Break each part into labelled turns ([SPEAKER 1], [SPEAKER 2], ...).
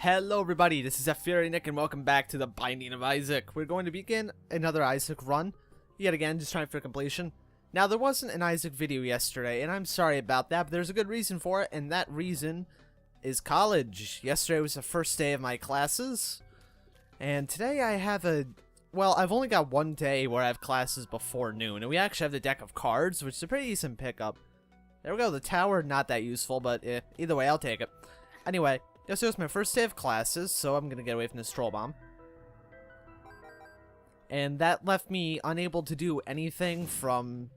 [SPEAKER 1] Hello everybody, this is ZephyrianNick and welcome back to the Binding of Isaac. We're going to begin another Isaac run, yet again, just trying for completion. Now, there wasn't an Isaac video yesterday, and I'm sorry about that, but there's a good reason for it, and that reason is college. Yesterday was the first day of my classes, and today I have well, I've only got one day where I have classes before noon, and we actually have the deck of cards, which is a pretty decent pickup. There we go, the tower, not that useful, but either way, I'll take it. Anyway. Yesterday was my first day of classes, so I'm going to get away from this troll bomb. And that left me unable to do anything from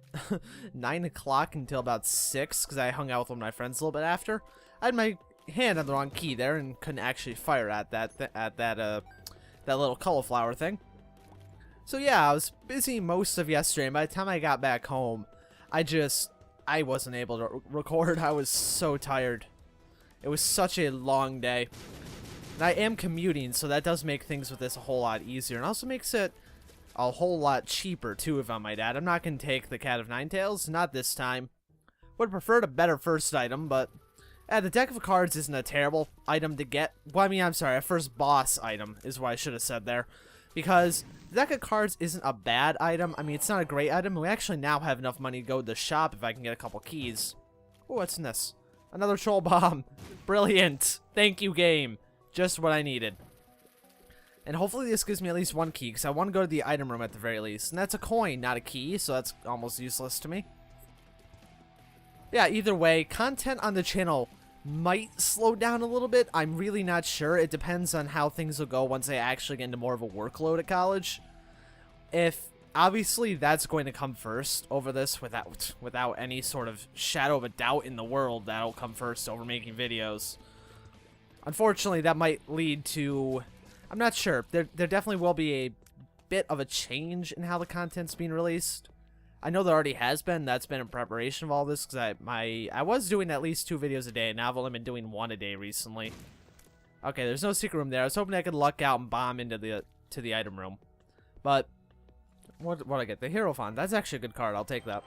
[SPEAKER 1] 9 o'clock until about 6, because I hung out with one of my friends a little bit after. I had my hand on the wrong key there and couldn't actually fire at that little cauliflower thing. So yeah, I was busy most of yesterday, and by the time I got back home, I wasn't able to record. I was so tired. It was such a long day. And I am commuting, so that does make things with this a whole lot easier. And also makes it a whole lot cheaper, too, if I might add. I'm not going to take the Cat of Nine Tails. Not this time. Would have preferred a better first item, but the deck of cards isn't a terrible item to get. Well, I mean, I'm sorry, a first boss item is what I should have said there. Because the deck of cards isn't a bad item. I mean, it's not a great item. We actually now have enough money to go to the shop if I can get a couple keys. Oh, what's in this? Another troll bomb. Brilliant. Thank you, game. Just what I needed. And hopefully this gives me at least one key, because I want to go to the item room at the very least. And that's a coin, not a key, so that's almost useless to me. Yeah, either way, content on the channel might slow down a little bit. I'm really not sure. It depends on how things will go once I actually get into more of a workload at college. Obviously, that's going to come first over this without any sort of shadow of a doubt in the world. That'll come first over making videos. Unfortunately, that might lead to... I'm not sure. There definitely will be a bit of a change in how the content's being released. I know there already has been. That's been in preparation of all this, because I was doing at least 2 videos a day, and now I've only been doing 1 a day recently. Okay, there's no secret room there. I was hoping I could luck out and bomb into the item room. But... What I get? The Hero Font. That's actually a good card. I'll take that.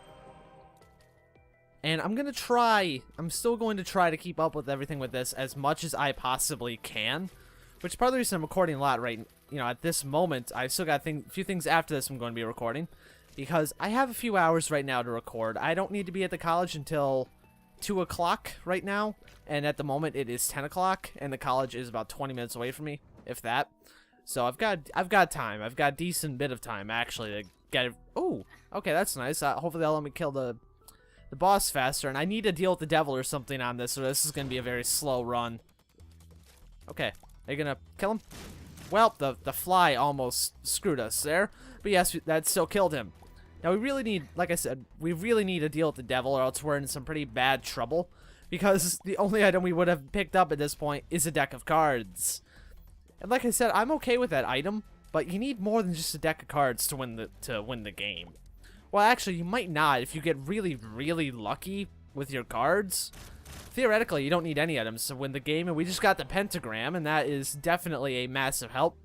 [SPEAKER 1] And I'm still going to try to keep up with everything with this as much as I possibly can. Which is part of the reason I'm recording a lot at this moment. I've still got a few things after this I'm going to be recording. Because I have a few hours right now to record. I don't need to be at the college until 2 o'clock right now. And at the moment it is 10 o'clock. And the college is about 20 minutes away from me, if that. So I've got time. I've got a decent bit of time actually to get it. Oh, okay, that's nice. Hopefully that'll let me kill the boss faster. And I need to deal with the devil or something on this, so this is gonna be a very slow run. Okay, are you gonna kill him? Well, the fly almost screwed us there, but yes, that still killed him. Now we really need, like I said, we really need to deal with the devil, or else we're in some pretty bad trouble. Because the only item we would have picked up at this point is a deck of cards. And like I said, I'm okay with that item, but you need more than just a deck of cards to win the game. Well, actually, you might not if you get really, really lucky with your cards. Theoretically, you don't need any items to win the game, and we just got the pentagram, and that is definitely a massive help.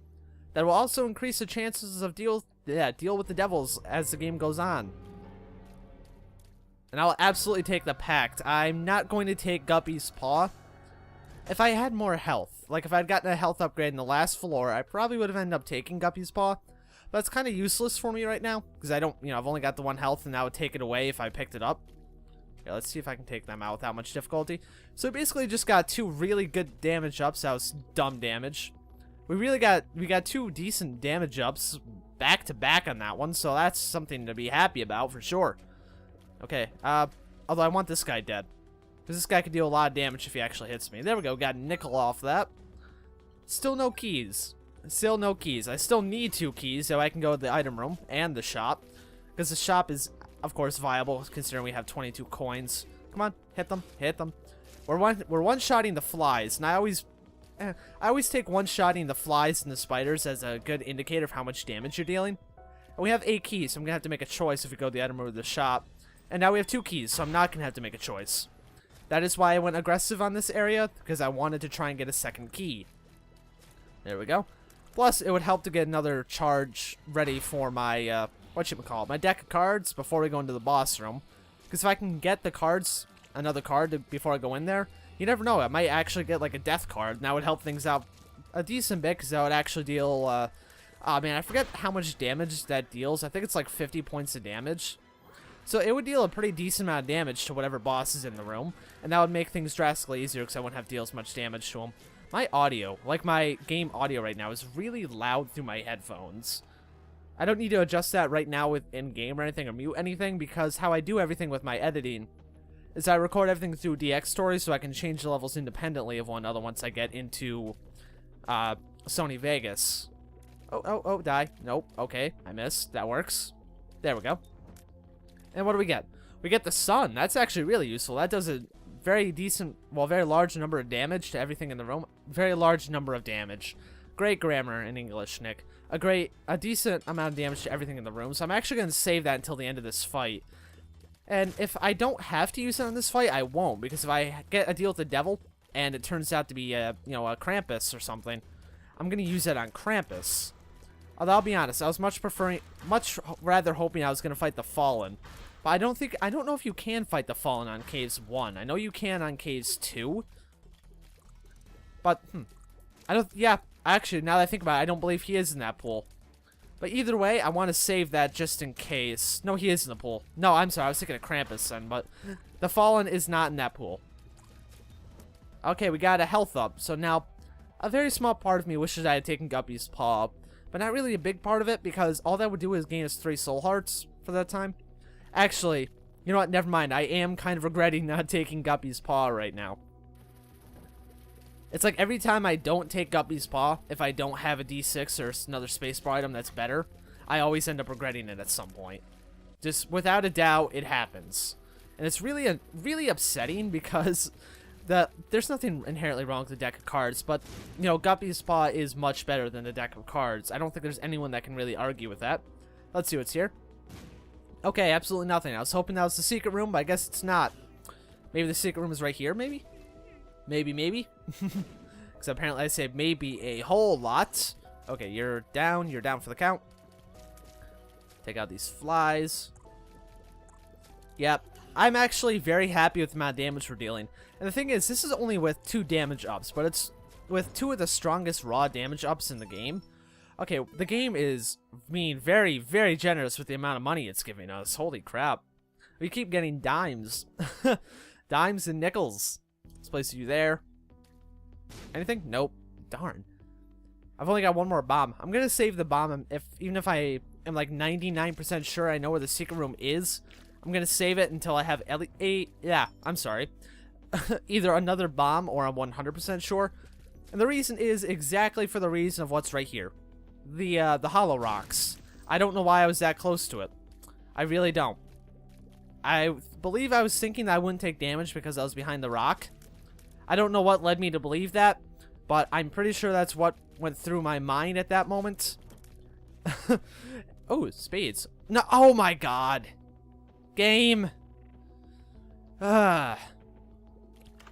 [SPEAKER 1] That will also increase the chances of deal with the devils as the game goes on. And I'll absolutely take the pact. I'm not going to take Guppy's Paw. If I had more health, like if I'd gotten a health upgrade in the last floor, I probably would have ended up taking Guppy's Paw. But it's kind of useless for me right now, because I don't, I've only got the 1 health, and that would take it away if I picked it up. Yeah, let's see if I can take them out without much difficulty. So we basically just got 2 really good damage ups. That was dumb damage. We got 2 decent damage ups back to back on that one, so that's something to be happy about for sure. Okay, although I want this guy dead. Because this guy could deal a lot of damage if he actually hits me. There we go, got a nickel off that. Still no keys. Still no keys. I still need 2 keys so I can go to the item room and the shop. Because the shop is, of course, viable considering we have 22 coins. Come on, hit them, hit them. We're one-shotting the flies, and I always take one-shotting the flies and the spiders as a good indicator of how much damage you're dealing. And we have 8 keys, so I'm going to have to make a choice if we go to the item room or the shop. And now we have 2 keys, so I'm not going to have to make a choice. That is why I went aggressive on this area, because I wanted to try and get a 2nd key. There we go. Plus, it would help to get another charge ready for my, my deck of cards before we go into the boss room. Because if I can get the cards, another card before I go in there, You never know. I might actually get like a death card, and that would help things out a decent bit, because that would actually deal, oh man, I forget how much damage that deals. I think it's like 50 points of damage. So it would deal a pretty decent amount of damage to whatever boss is in the room, and that would make things drastically easier because I wouldn't have to deal as much damage to them. My audio, like my game audio right now, is really loud through my headphones. I don't need to adjust that right now with in-game or anything, or mute anything, because how I do everything with my editing is I record everything through DX Story, so I can change the levels independently of one another once I get into Sony Vegas. Oh, die. Nope. Okay, I missed. That works. There we go. And what do we get? We get the sun. That's actually really useful. That does a very decent, well, very large number of damage to everything in the room. Very large number of damage. Great grammar in English, Nick. A decent amount of damage to everything in the room. So I'm actually going to save that until the end of this fight. And if I don't have to use it in this fight, I won't. Because if I get a deal with the devil, and it turns out to be a Krampus or something, I'm gonna use it on Krampus. Although I'll be honest, I was much rather hoping I was gonna fight the Fallen, but I don't know if you can fight the Fallen on Caves 1. I know you can on Caves 2, but yeah, actually, now that I think about it, I don't believe he is in that pool. But either way, I want to save that just in case. No, he is in the pool. No, I'm sorry, I was thinking of Krampus then, but the Fallen is not in that pool. Okay, we got a health up. So now, a very small part of me wishes I had taken Guppy's Paw, but not really a big part of it, because all that would do is gain us 3 soul hearts for that time. Actually, you know what? Never mind. I am kind of regretting not taking Guppy's Paw right now. It's like every time I don't take Guppy's Paw, if I don't have a D6 or another spacebar item that's better, I always end up regretting it at some point. Just without a doubt, it happens. And it's really upsetting, because there's nothing inherently wrong with the deck of cards, but, you know, Guppy's Paw is much better than the deck of cards. I don't think there's anyone that can really argue with that. Let's see what's here. Okay, absolutely nothing. I was hoping that was the secret room, but I guess it's not. Maybe the secret room is right here, maybe? Maybe. Because apparently I say maybe a whole lot. Okay, you're down for the count. Take out these flies. Yep. I'm actually very happy with the amount of damage we're dealing. And the thing is, this is only with 2 damage ups, but it's with 2 of the strongest raw damage ups in the game. Okay, the game is being very, very generous with the amount of money it's giving us. Holy crap. We keep getting dimes. Dimes and nickels. Let's place you there. Anything? Nope. Darn. I've only got 1 more bomb. I'm going to save the bomb, even if I am like 99% sure I know where the secret room is. I'm going to save it until I have either another bomb or I'm 100% sure. And the reason is exactly for the reason of what's right here. The hollow rocks. I don't know why I was that close to it. I really don't. I believe I was thinking that I wouldn't take damage because I was behind the rock. I don't know what led me to believe that, but I'm pretty sure that's what went through my mind at that moment. Oh, spades. No, oh my god. Game. I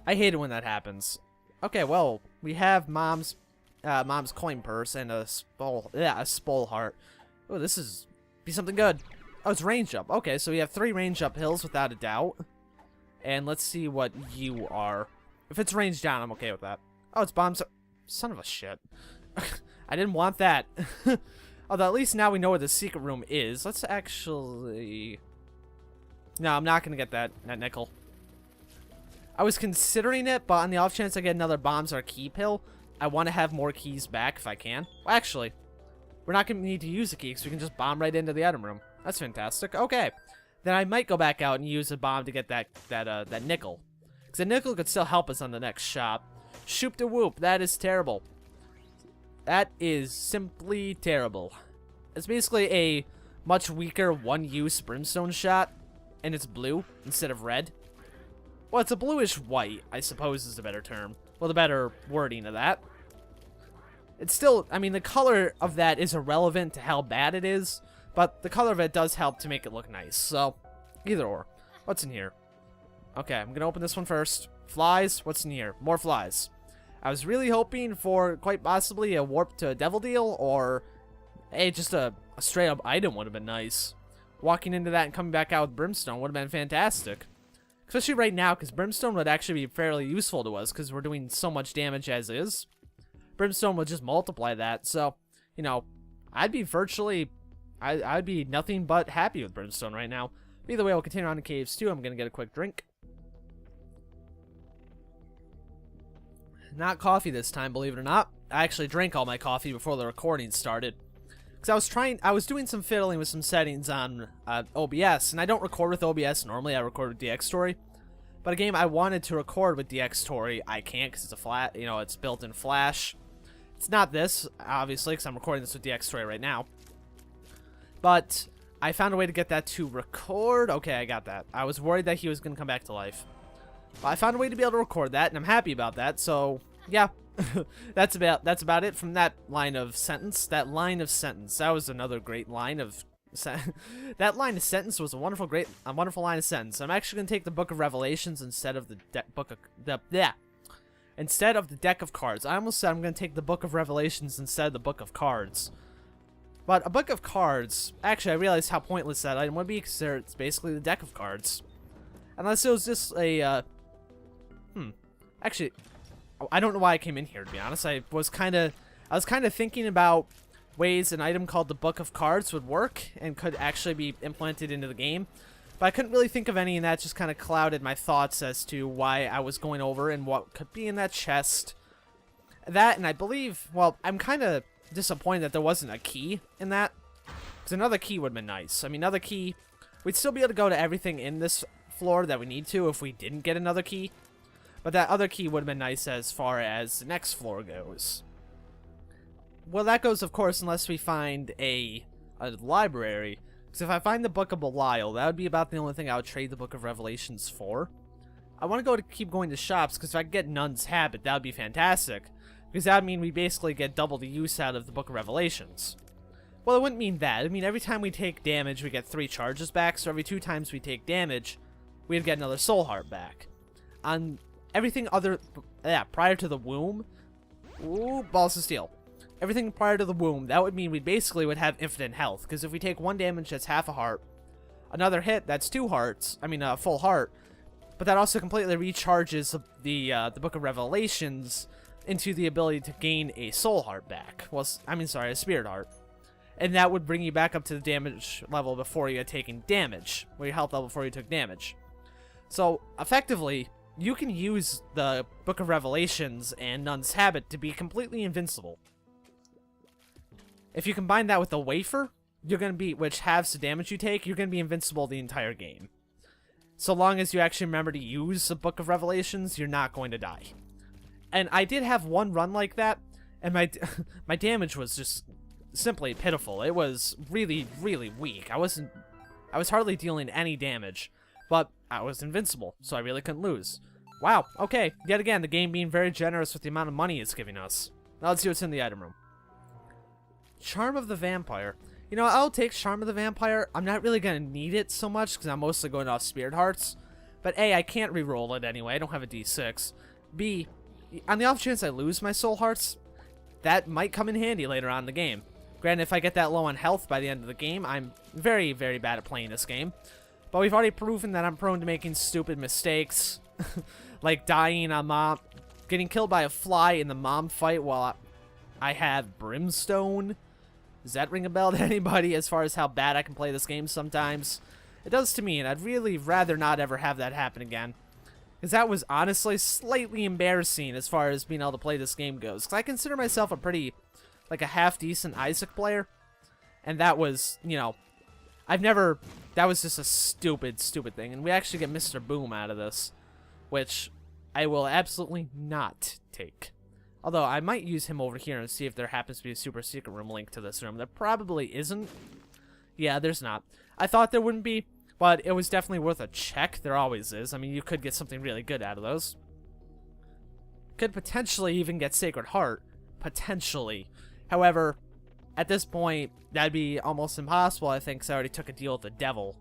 [SPEAKER 1] hate it when that happens. Okay, well, we have mom's coin purse and a spole heart. Oh, this is be something good. Oh, it's range up. Okay, so we have 3 range up hills without a doubt. And let's see what you are. If it's range down, I'm okay with that. Oh, it's bombs. Son of a shit. I didn't want that. Although at least now we know where the secret room is. Let's actually... No, I'm not going to get that nickel. I was considering it, but on the off chance I get another bombs or key pill, I want to have more keys back if I can. Well, actually, we're not going to need to use a key because we can just bomb right into the item room. That's fantastic. Okay. Then I might go back out and use a bomb to get that nickel. Because the nickel could still help us on the next shop. Shoop de whoop. That is terrible. That is simply terrible. It's basically a much weaker one-use brimstone shot. And it's blue instead of red. Well, it's a bluish white, I suppose is the better term. Well, the better wording of that. It's still, I mean, the color of that is irrelevant to how bad it is. But the color of it does help to make it look nice. So, either or. What's in here? Okay, I'm going to open this one first. Flies. What's in here? More flies. I was really hoping for quite possibly a warp to a devil deal. Or, hey, just a straight up item would have been nice. Walking into that and coming back out with brimstone would have been fantastic. Especially right now, because Brimstone would actually be fairly useful to us, because we're doing so much damage as is. Brimstone would just multiply that, so, you know, I'd be virtually, I'd be nothing but happy with Brimstone right now. Either way, we'll continue on to Caves 2. I'm going to get a quick drink. Not coffee this time, believe it or not. I actually drank all my coffee before the recording started. Because I was doing some fiddling with some settings on OBS, and I don't record with OBS normally, I record with DxTory. But a game I wanted to record with DxTory, I can't because it's a it's built in Flash. It's not this, obviously, because I'm recording this with DxTory right now. But I found a way to get that to record. Okay, I got that. I was worried that he was going to come back to life. But I found a way to be able to record that, and I'm happy about that, so yeah. that's about it from that line of sentence. That line of sentence. That was another great line of that line of sentence was a wonderful line of sentence. I'm actually gonna take the Book of Revelations instead of the instead of the deck of cards. I almost said I'm gonna take the Book of Revelations instead of the Book of Cards. But a Book of Cards, actually I realized how pointless that item would be because it's basically the deck of cards. Unless it was just a actually, I don't know why I came in here, to be honest. I was kind of thinking about ways an item called the Book of Cards would work and could actually be implemented into the game. But I couldn't really think of any, and that just kind of clouded my thoughts as to why I was going over and what could be in that chest. That, and I believe, well, I'm kind of disappointed that there wasn't a key in that. Because another key would have been nice. I mean, another key, we'd still be able to go to everything in this floor that we need to if we didn't get another key. But that other key would have been nice as far as the next floor goes. Well, that goes, of course, unless we find a library. Because if I find the Book of Belial, that would be about the only thing I would trade the Book of Revelations for. I want to keep going to shops, because if I could get Nun's Habit, that would be fantastic. Because that would mean we basically get double the use out of the Book of Revelations. Well, it wouldn't mean that. I mean, every time we take damage, we get 3 charges back, so every 2 times we take damage, we'd get another soul heart back. On everything prior to the womb, ooh, balls of steel. Everything prior to the womb, that would mean we basically would have infinite health, because if we take 1 damage, that's half a heart. Another hit, that's 2 hearts. I mean, a full heart. But that also completely recharges the Book of Revelations into the ability to gain a soul heart back. Well, a spirit heart. And that would bring you back up to the damage level before you had taken damage, or your health level before you took damage. So, effectively, you can use the Book of Revelations and Nun's Habit to be completely invincible. If you combine that with the wafer, you're going to be, which halves the damage you take, you're going to be invincible the entire game. So long as you actually remember to use the Book of Revelations, you're not going to die. And I did have one run like that, and my damage was just simply pitiful. It was really, really weak. I was hardly dealing any damage, but I was invincible, so I really couldn't lose. Wow, okay, yet again, the game being very generous with the amount of money it's giving us. Now let's see what's in the item room. Charm of the Vampire. You know, I'll take Charm of the Vampire. I'm not really going to need it so much because I'm mostly going off Spirit Hearts. But A, I can't reroll it anyway. I don't have a D6. B, on the off chance I lose my Soul Hearts, that might come in handy later on in the game. Granted, if I get that low on health by the end of the game, I'm very, very bad at playing this game. But we've already proven that I'm prone to making stupid mistakes. Like dying on Mom, getting killed by a fly in the Mom fight while I have Brimstone. Does that ring a bell to anybody as far as how bad I can play this game sometimes? It does to me, and I'd really rather not ever have that happen again. Because that was honestly slightly embarrassing as far as being able to play this game goes. Because I consider myself a pretty, like a half-decent Isaac player. And that was, you know, that was just a stupid, stupid thing. And we actually get Mr. Boom out of this, which I will absolutely not take. Although, I might use him over here and see if there happens to be a super secret room linked to this room. There probably isn't. Yeah, there's not. I thought there wouldn't be, but it was definitely worth a check. There always is. I mean, you could get something really good out of those. Could potentially even get Sacred Heart. Potentially. However, at this point, that'd be almost impossible, I think, because I already took a deal with the devil.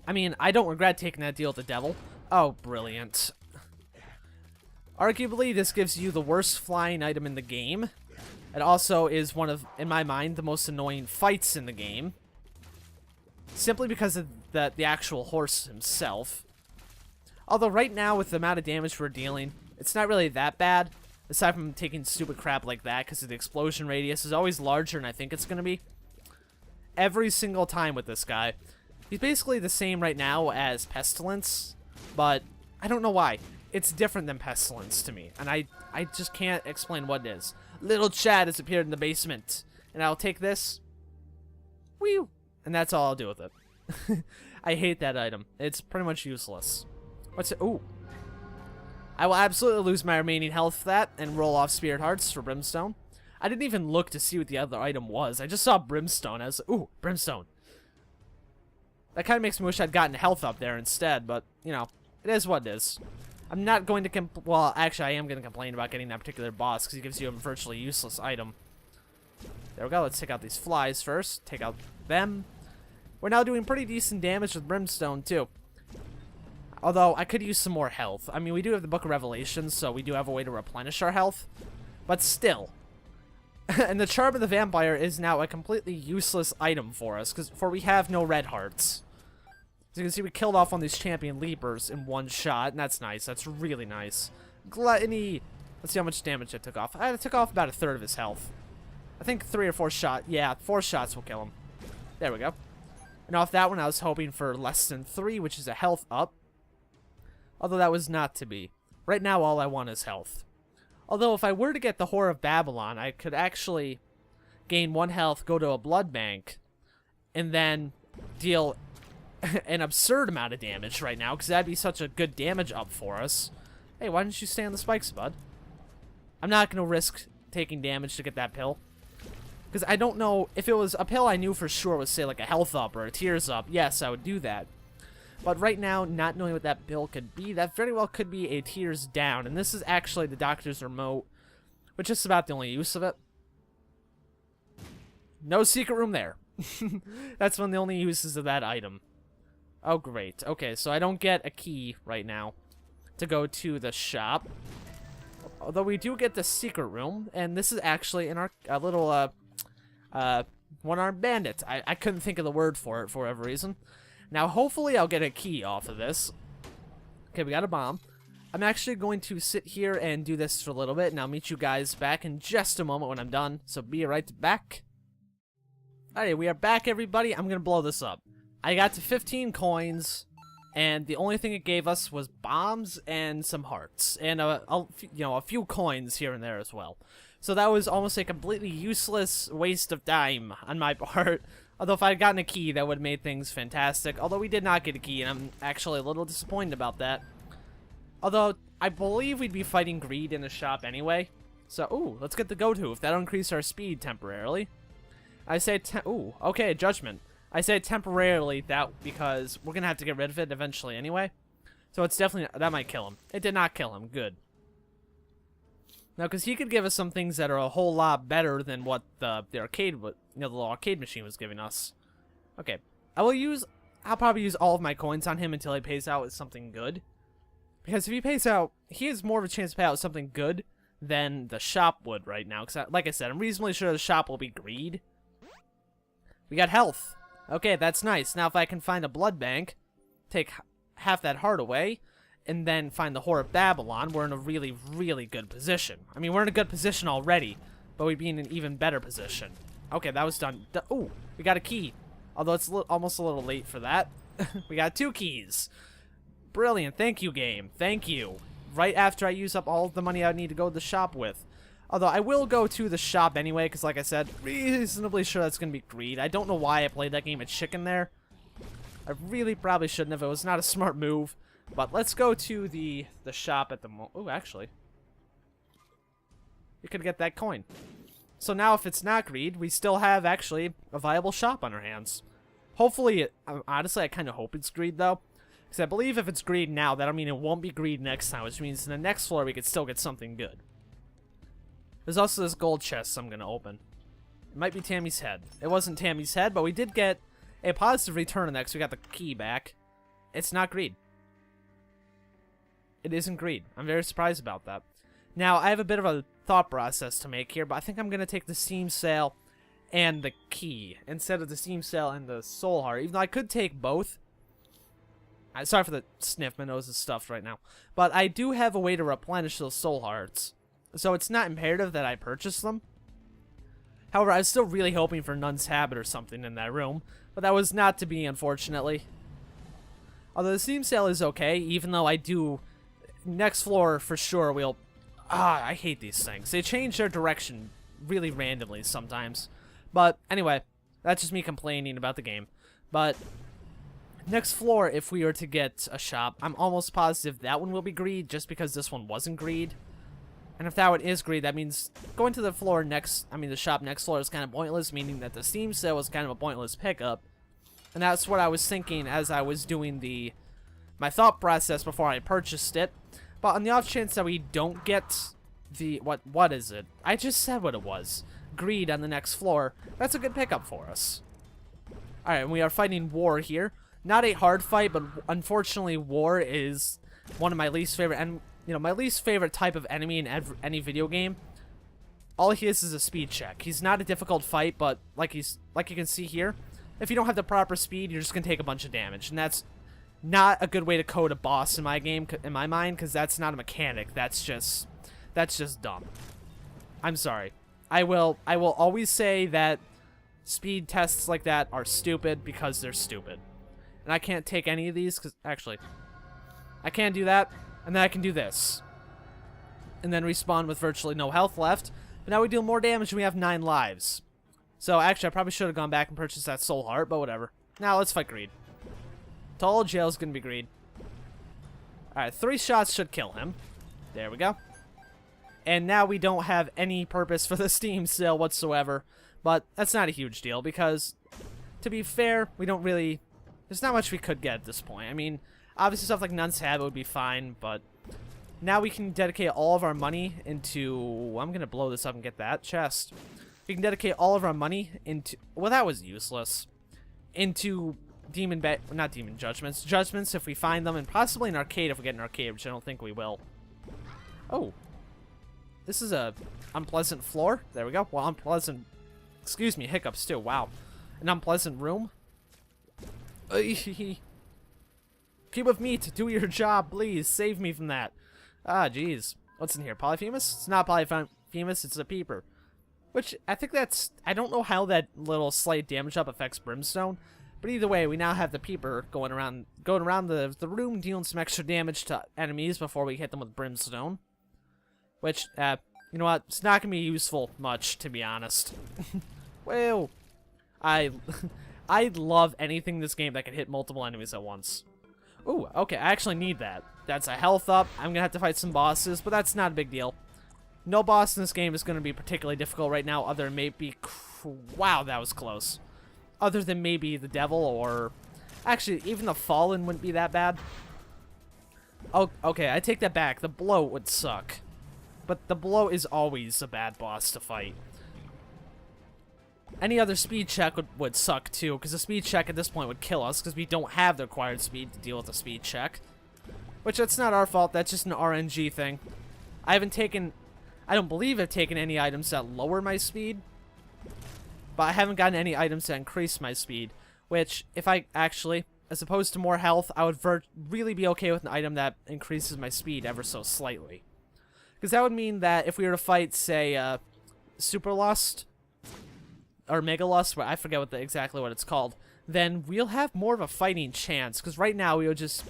[SPEAKER 1] I mean, I don't regret taking that deal with the devil. Oh, brilliant. Arguably, this gives you the worst flying item in the game. It also is one of, in my mind, the most annoying fights in the game. simply because of the actual horse himself. Although right now, with the amount of damage we're dealing, it's not really that bad, aside from taking stupid crap like that, because the explosion radius is always larger than I think it's going to be. Every single time with this guy. He's basically the same right now as Pestilence, but I don't know why. It's different than Pestilence to me, and I just can't explain what it is. Little Chad has appeared in the basement, and I'll take this. Whew! And that's all I'll do with it. I hate that item. It's pretty much useless. What's it? Ooh. I will absolutely lose my remaining health for that and roll off Spirit Hearts for Brimstone. I didn't even look to see what the other item was. I just saw Brimstone. I was like, ooh, Brimstone. That kind of makes me wish I'd gotten health up there instead, but, you know, it is what it is. I'm not going to well, actually, I am going to complain about getting that particular boss because he gives you a virtually useless item. There we go. Let's take out these flies first. Take out them. We're now doing pretty decent damage with Brimstone, too. Although, I could use some more health. I mean, we do have the Book of Revelations, so we do have a way to replenish our health. But still. And the Charm of the Vampire is now a completely useless item for us, for we have no red hearts. As you can see, we killed off one of these champion leapers in one shot, and that's nice. That's really nice. Gluttony! Let's see how much damage I took off. I took off about a third of his health. I think 3 or 4 shots. Yeah, 4 shots will kill him. There we go. And off that one, I was hoping for less than 3, which is a health up. Although that was not to be. Right now, all I want is health. Although, if I were to get the Whore of Babylon, I could actually gain 1 health, go to a blood bank, and then deal an absurd amount of damage right now, because that'd be such a good damage up for us. Hey, why don't you stay on the spikes, bud? I'm not going to risk taking damage to get that pill. Because I don't know, if it was a pill I knew for sure was, say, like a health up or a tears up, yes, I would do that. But right now, not knowing what that pill could be, that very well could be a tears down. And this is actually the doctor's remote, which is about the only use of it. No secret room there. That's one of the only uses of that item. Oh, great. Okay, so I don't get a key right now to go to the shop. Although we do get the secret room, and this is actually in our little, one-armed bandit. I couldn't think of the word for it for whatever reason. Now, hopefully, I'll get a key off of this. Okay, we got a bomb. I'm actually going to sit here and do this for a little bit, and I'll meet you guys back in just a moment when I'm done. So be right back. Alright, we are back, everybody. I'm going to blow this up. I got to 15 coins, and the only thing it gave us was bombs and some hearts, and a few coins here and there as well. So that was almost a completely useless waste of time on my part. Although if I had gotten a key, that would have made things fantastic. Although we did not get a key, and I'm actually a little disappointed about that. Although, I believe we'd be fighting greed in the shop anyway. So, ooh, let's get the go-to, if that'll increase our speed temporarily. I say, ooh, okay, judgment. I say temporarily that because we're going to have to get rid of it eventually anyway. So it's definitely, that might kill him. It did not kill him, good. Now, because he could give us some things that are a whole lot better than what the arcade, the little arcade machine was giving us. Okay, I'll probably use all of my coins on him until he pays out with something good. Because if he pays out, he has more of a chance to pay out with something good than the shop would right now. Because, like I said, I'm reasonably sure the shop will be greed. We got health. Okay, that's nice. Now, if I can find a blood bank, take half that heart away, and then find the Whore of Babylon, we're in a really, really good position. I mean, we're in a good position already, but we'd be in an even better position. Okay, that was done. Ooh, we got a key. Although it's almost a little late for that. We got 2 keys. Brilliant. Thank you, game. Thank you. Right after I use up all of the money I need to go to the shop with. Although I will go to the shop anyway, because like I said, reasonably sure that's going to be greed. I don't know why I played that game of chicken there. I really probably shouldn't have. It was not a smart move. But let's go to the shop at the moment. Oh, actually. You could get that coin. So now if it's not greed, we still have actually a viable shop on our hands. Hopefully, honestly, I kind of hope it's greed though. Because I believe if it's greed now, that'll mean it won't be greed next time. Which means in the next floor, we could still get something good. There's also this gold chest I'm going to open. It might be Tammy's head. It wasn't Tammy's head, but we did get a positive return on that because we got the key back. It's not greed. It isn't greed. I'm very surprised about that. Now, I have a bit of a thought process to make here, but I think I'm going to take the Steam sale and the key instead of the steam cell and the soul heart. Even though I could take both. Sorry for the sniff, my nose is stuffed right now. But I do have a way to replenish those soul hearts. So it's not imperative that I purchase them. However, I was still really hoping for Nun's Habit or something in that room. But that was not to be, unfortunately. Although the steam cell is okay, even though I do... Next floor, for sure, we'll... I hate these things. They change their direction really randomly sometimes. But anyway, that's just me complaining about the game. But... Next floor, if we were to get a shop, I'm almost positive that one will be greed, just because this one wasn't greed. And if that one is greed, that means going to the floor next, the shop next floor is kind of pointless, meaning that the steam sale was kind of a pointless pickup. And that's what I was thinking as I was doing my thought process before I purchased it. But on the off chance that we don't get the, what is it? I just said what it was. Greed on the next floor. That's a good pickup for us. Alright, we are fighting War here. Not a hard fight, but unfortunately War is one of my least favorite, and my least favorite type of enemy in any video game. All he is a speed check. He's not a difficult fight, but like you can see here, if you don't have the proper speed, you're just gonna take a bunch of damage, and that's not a good way to code a boss in my game, in my mind, because that's not a mechanic. That's just dumb. I'm sorry. I will always say that speed tests like that are stupid because they're stupid. And I can't take any of these, because, actually, I can't do that, and then I can do this. And then respawn with virtually no health left. But now we deal more damage and we have 9 lives. So, actually, I probably should have gone back and purchased that soul heart, but whatever. Now, let's fight greed. Total jail's gonna be greed. Alright, 3 shots should kill him. There we go. And now we don't have any purpose for the steam sale whatsoever. But that's not a huge deal, because, to be fair, we don't really... There's not much we could get at this point. I mean, obviously stuff like Nun's Habit would be fine, but now we can dedicate all of our money into... I'm going to blow this up and get that chest. We can dedicate all of our money into... Well, that was useless. Into not demon judgments. Judgments if we find them, and possibly an arcade if we get an arcade, which I don't think we will. Oh. This is a unpleasant floor. There we go. Well, unpleasant... Excuse me, hiccups too. Wow. An unpleasant room. Keep with me to do your job, please. Save me from that. Ah, jeez. What's in here? Polyphemus? It's not Polyphemus, it's a peeper. Which, I think that's... I don't know how that little slight damage up affects Brimstone. But either way, we now have the peeper going around the room, dealing some extra damage to enemies before we hit them with Brimstone. Which, you know what? It's not going to be useful much, to be honest. Well, I love anything in this game that can hit multiple enemies at once. Ooh, okay, I actually need that. That's a health up. I'm going to have to fight some bosses, but that's not a big deal. No boss in this game is going to be particularly difficult right now, other than maybe... Wow, that was close. Other than maybe the devil, or... Actually, even the Fallen wouldn't be that bad. Oh, okay, I take that back. The Blow would suck. But the Blow is always a bad boss to fight. Any other speed check would suck too, because the speed check at this point would kill us, because we don't have the required speed to deal with the speed check. Which, that's not our fault, that's just an RNG thing. I don't believe I've taken any items that lower my speed. But I haven't gotten any items that increase my speed. Which, if I actually, as opposed to more health, I would really be okay with an item that increases my speed ever so slightly. Because that would mean that if we were to fight, say, Super Lust... or Mega Lust, I forget exactly what it's called, then we'll have more of a fighting chance, because right now we would just...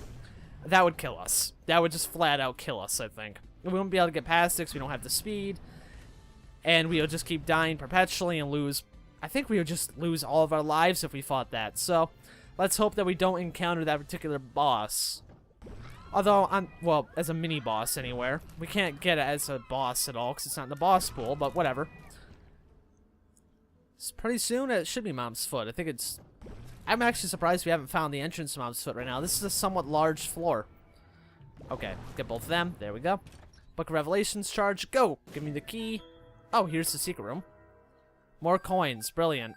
[SPEAKER 1] That would kill us. That would just flat out kill us, I think. We won't be able to get past it because we don't have the speed, and we'll just keep dying perpetually and lose... I think we would just lose all of our lives if we fought that, so let's hope that we don't encounter that particular boss. Although, well, as a mini-boss anywhere. We can't get it as a boss at all because it's not in the boss pool, but whatever. Pretty soon, it should be Mom's Foot. I think it's... I'm actually surprised we haven't found the entrance to Mom's Foot right now. This is a somewhat large floor. Okay, get both of them. There we go. Book of Revelations charge. Go! Give me the key. Oh, here's the secret room. More coins. Brilliant.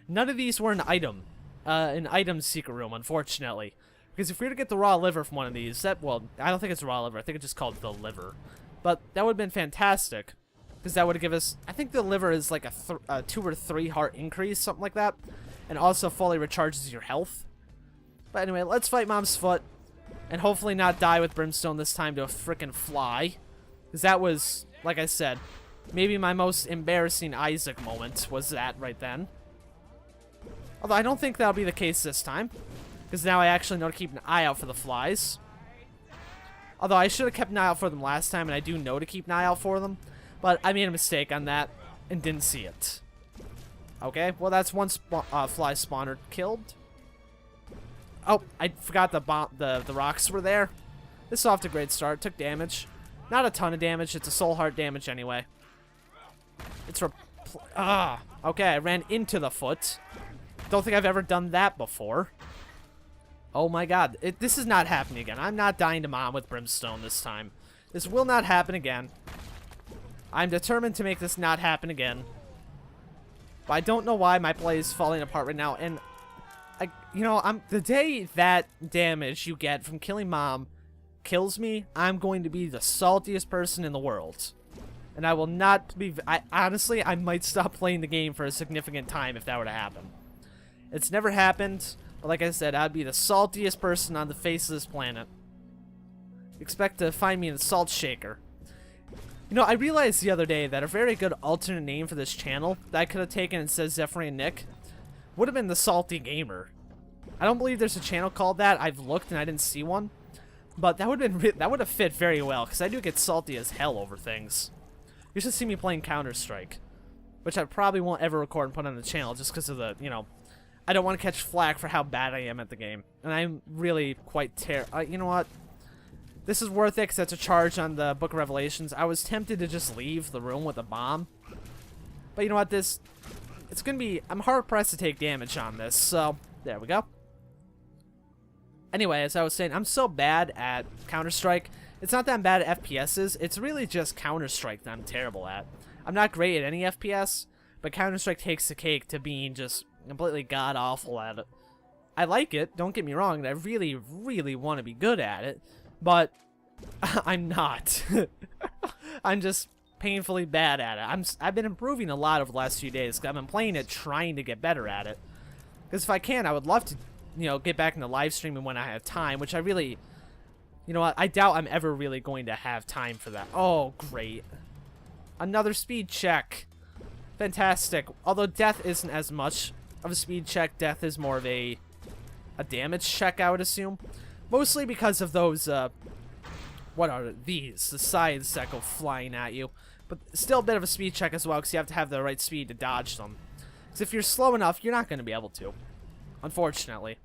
[SPEAKER 1] None of these were an item. An item secret room, unfortunately. Because if we were to get the raw liver from one of these, well, I don't think it's raw liver. I think it's just called the liver. But that would have been fantastic. because that would give us, I think the liver is like a 2 or 3 heart increase, something like that, and also fully recharges your health. But anyway, let's fight Mom's foot, and hopefully not die with brimstone this time to a frickin' fly, because that was, like I said, maybe my most embarrassing Isaac moment was that right then. Although I don't think that'll be the case this time, because now I actually know to keep an eye out for the flies. Although I should have kept an eye out for them last time, and I do know to keep an eye out for them. But I made a mistake on that and didn't see it. Okay, well that's one fly spawner killed. Oh, I forgot the rocks were there. This is off to a great start. Took damage. Not a ton of damage. It's a soul heart damage anyway. It's okay, I ran into the foot. Don't think I've ever done that before. Oh my god, this is not happening again. I'm not dying to Mom with brimstone this time. This will not happen again. I'm determined to make this not happen again. But I don't know why my play is falling apart right now. And, the day that damage you get from killing Mom kills me, I'm going to be the saltiest person in the world. And I will not be... honestly, I might stop playing the game for a significant time if that were to happen. It's never happened. But like I said, I'd be the saltiest person on the face of this planet. Expect to find me in the salt shaker. I realized the other day that a very good alternate name for this channel that I could have taken and said ZephyrianNick would have been the Salty Gamer. I don't believe there's a channel called that. I've looked and I didn't see one. But that would have fit very well, because I do get salty as hell over things. You should see me playing Counter-Strike, which I probably won't ever record and put on the channel just because of the, I don't want to catch flack for how bad I am at the game. And I'm really quite you know what? This is worth it because that's a charge on the Book of Revelations. I was tempted to just leave the room with a bomb. But you know what? It's going to be... I'm hard-pressed to take damage on this. So, there we go. Anyway, as I was saying, I'm so bad at Counter-Strike. It's not that I'm bad at FPSs. It's really just Counter-Strike that I'm terrible at. I'm not great at any FPS, but Counter-Strike takes the cake to being just... completely god-awful at it. I like it, don't get me wrong, and I really, really want to be good at it, but I'm not. I'm just painfully bad at it. I've been improving a lot over the last few days, because I've been playing it trying to get better at it. Because if I can, I would love to, get back into live streaming when I have time, which I really, I doubt I'm ever really going to have time for that. Oh, great. Another speed check. Fantastic. Although death isn't as much of a speed check, death is more of a damage check, I would assume. Mostly because of those, what are these? The scythes that go flying at you. But still a bit of a speed check as well, because you have to have the right speed to dodge them. Because if you're slow enough, you're not going to be able to. Unfortunately.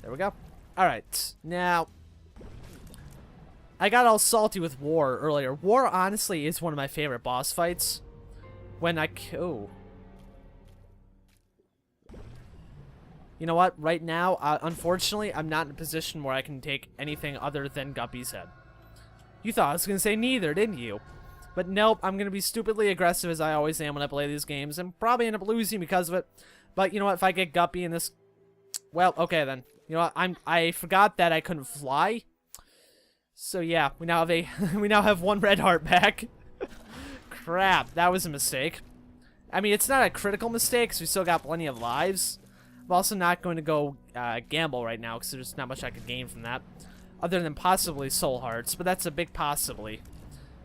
[SPEAKER 1] There we go. Alright, now... I got all salty with War earlier. War, honestly, is one of my favorite boss fights. When I... Oh. You know what? Right now, unfortunately, I'm not in a position where I can take anything other than Guppy's head. You thought I was going to say neither, didn't you? But nope, I'm going to be stupidly aggressive as I always am when I play these games, and probably end up losing because of it. But you know what? If I get Guppy in this... Well, okay then. You know what? I forgot that I couldn't fly. So yeah, we now have we now have 1 red heart back. Crap, that was a mistake. I mean, it's not a critical mistake, because we still got plenty of lives. I'm also not going to go gamble right now, because there's not much I could gain from that. Other than possibly soul hearts, but that's a big possibly.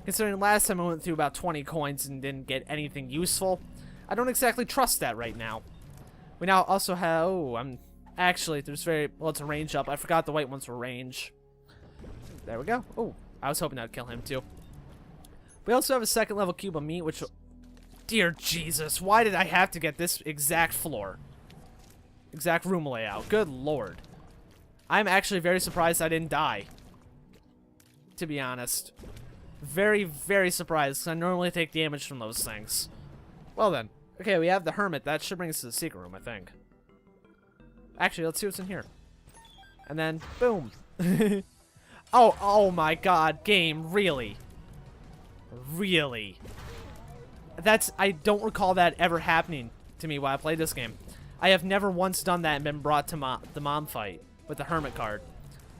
[SPEAKER 1] Considering last time I went through about 20 coins and didn't get anything useful, I don't exactly trust that right now. We now also have... Oh, actually, there's well, it's a range up. I forgot the white ones were range. There we go. Oh, I was hoping that would kill him too. We also have a 2nd level cube of meat, which... Dear Jesus, why did I have to get this exact floor? Exact room layout. Good lord. I'm actually very surprised I didn't die. To be honest. Very, very surprised, because I normally take damage from those things. Well then. Okay, we have the Hermit. That should bring us to the secret room, I think. Actually, let's see what's in here. And then, boom. Oh my god, game, really? Really? I don't recall that ever happening to me while I played this game. I have never once done that and been brought to the mom fight with the Hermit card.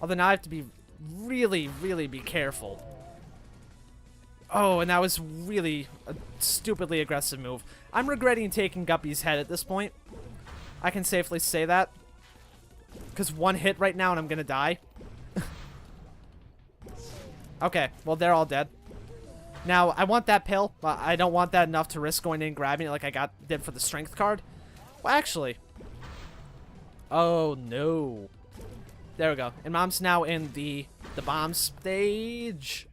[SPEAKER 1] Although now I have to be really, really be careful. Oh, and that was really a stupidly aggressive move. I'm regretting taking Guppy's head at this point. I can safely say that. Because one hit right now and I'm going to die. Okay, well, they're all dead. Now, I want that pill, but I don't want that enough to risk going in and grabbing it like I did for the strength card. Well, actually. Oh, no. There we go. And Mom's now in the bomb stage.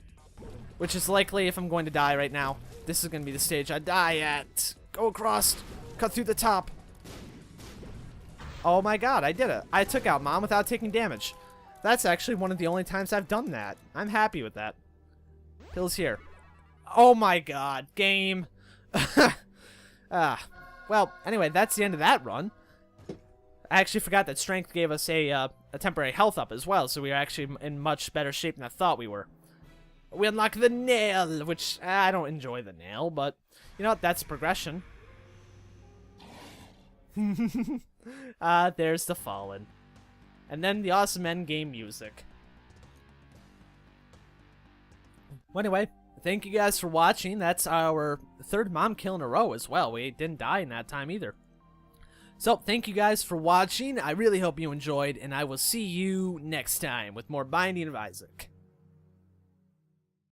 [SPEAKER 1] Which is likely if I'm going to die right now. This is going to be the stage I die at. Go across. Cut through the top. Oh my god, I did it. I took out Mom without taking damage. That's actually one of the only times I've done that. I'm happy with that. Pill's here. Oh my god, game. Well, anyway, that's the end of that run. I actually forgot that strength gave us a temporary health up as well, so we were actually in much better shape than I thought we were. We unlock the nail, which I don't enjoy the nail, but you know what? That's progression. There's the Fallen. And then the awesome endgame music. Well, anyway, thank you guys for watching. That's our third mom kill in a row as well. We didn't die in that time either. So, thank you guys for watching. I really hope you enjoyed, and I will see you next time with more Binding of Isaac.